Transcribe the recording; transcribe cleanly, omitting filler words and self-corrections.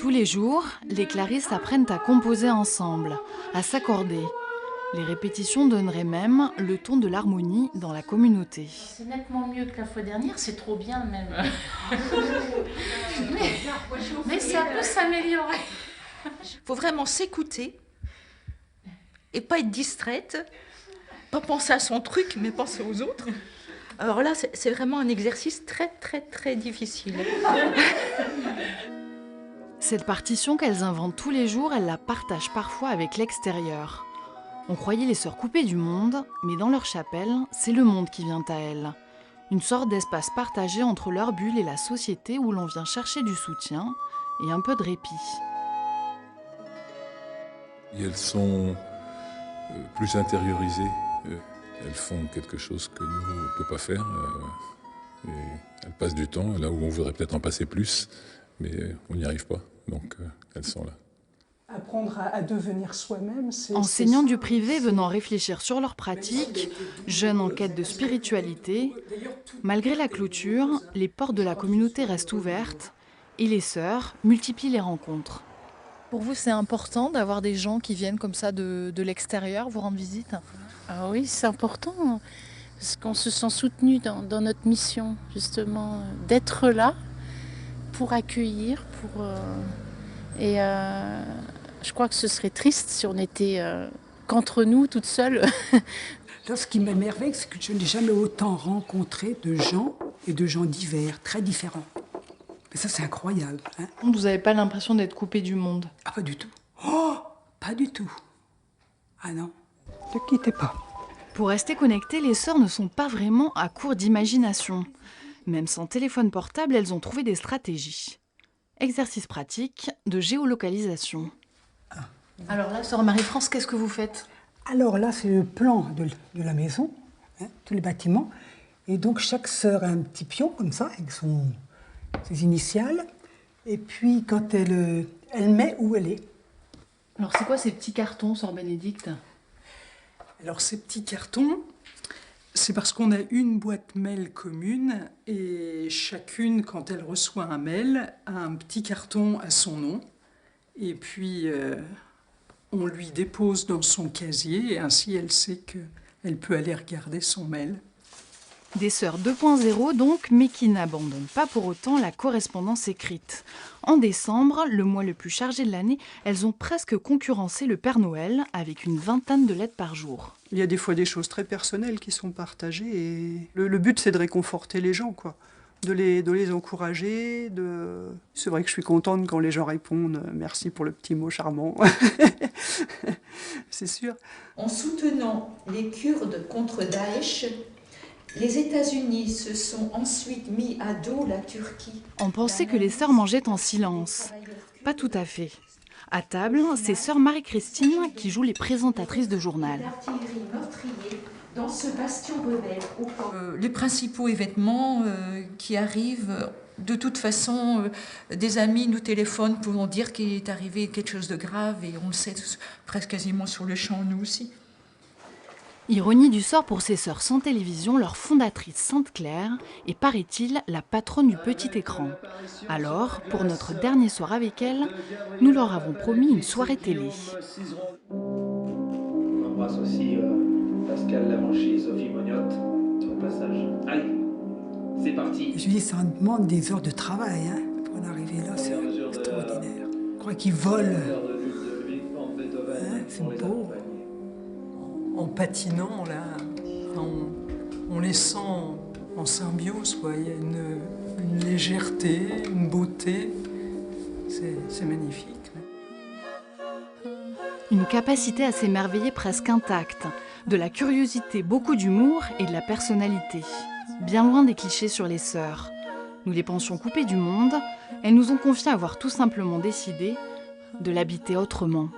Tous les jours, les Clarisse apprennent à composer ensemble, à s'accorder. Les répétitions donneraient même le ton de l'harmonie dans la communauté. C'est nettement mieux que la fois dernière, c'est trop bien même. mais ça peut s'améliorer. Il faut vraiment s'écouter et pas être distraite, pas penser à son truc, mais penser aux autres. Alors là, c'est vraiment un exercice très, très, très difficile. Cette partition qu'elles inventent tous les jours, elles la partagent parfois avec l'extérieur. On croyait les sœurs coupées du monde, mais dans leur chapelle, c'est le monde qui vient à elles. Une sorte d'espace partagé entre leur bulle et la société où l'on vient chercher du soutien et un peu de répit. Et elles sont plus intériorisées. Elles font quelque chose que nous, on ne peut pas faire. Et elles passent du temps là où on voudrait peut-être en passer plus, mais on n'y arrive pas. Donc elles sont là. Apprendre à devenir soi-même, c'est... Enseignants du privé venant réfléchir sur leurs pratiques, jeunes en quête de spiritualité, malgré la clôture, les portes de la communauté restent ouvertes et les sœurs multiplient les rencontres. Pour vous, c'est important d'avoir des gens qui viennent comme ça de l'extérieur vous rendre visite? Ah oui, c'est important, parce qu'on se sent soutenu dans notre mission, justement, d'être là pour accueillir, je crois que ce serait triste si on était qu'entre nous, toutes seules. Là, ce qui m'émerveille, c'est que je n'ai jamais autant rencontré de gens et de gens divers, très différents. Mais ça, c'est incroyable. Hein. Vous n'avez pas l'impression d'être coupé du monde? Ah, pas du tout. Oh, pas du tout. Ah non, ne quittez pas. Pour rester connectées, les sœurs ne sont pas vraiment à court d'imagination. Même sans téléphone portable, elles ont trouvé des stratégies. Exercice pratique de géolocalisation. Alors là, sœur Marie-France, qu'est-ce que vous faites? Alors là, c'est le plan de la maison, hein, tous les bâtiments. Et donc, chaque sœur a un petit pion, comme ça, avec ses initiales. Et puis, quand elle met où elle est. Alors, c'est quoi ces petits cartons, sœur Bénédicte? Alors, ces petits cartons, c'est parce qu'on a une boîte mail commune et chacune, quand elle reçoit un mail, a un petit carton à son nom. Et puis, on lui dépose dans son casier et ainsi elle sait qu'elle peut aller regarder son mail. Des sœurs 2.0 donc, mais qui n'abandonnent pas pour autant la correspondance écrite. En décembre, le mois le plus chargé de l'année, elles ont presque concurrencé le Père Noël avec une vingtaine de lettres par jour. Il y a des fois des choses très personnelles qui sont partagées et le but c'est de réconforter les gens, quoi. De les encourager. C'est vrai que je suis contente quand les gens répondent « merci pour le petit mot charmant ». C'est sûr. En soutenant les Kurdes contre Daesh, les États-Unis se sont ensuite mis à dos la Turquie. On pensait que les sœurs mangeaient en silence. Pas tout à fait. À table, c'est sœur Marie-Christine qui joue les présentatrices de journal. Dans ce bastion rebelle. Les principaux événements qui arrivent, de toute façon, des amis nous téléphonent pour nous dire qu'il est arrivé quelque chose de grave et on le sait presque quasiment sur le champ, nous aussi. Ironie du sort pour ces sœurs sans télévision, leur fondatrice Sainte-Claire est, paraît-il, la patronne du petit écran. Alors, pour notre dernier soir avec elle, nous leur avons promis une soirée télé. On embrasse aussi Pascal Lavanchi, Sophie Mognotte, sur le passage. Allez, c'est parti. Je dis, ça demande des heures de travail, hein, pour en arriver là, c'est extraordinaire. Je crois qu'ils volent. Hein, c'est beau. En patinant, là, on les sent en symbiose, quoi. Il y a une légèreté, une beauté, c'est magnifique. Une capacité à s'émerveiller presque intacte, de la curiosité, beaucoup d'humour et de la personnalité. Bien loin des clichés sur les sœurs. Nous les pensions coupées du monde, elles nous ont confié avoir tout simplement décidé de l'habiter autrement.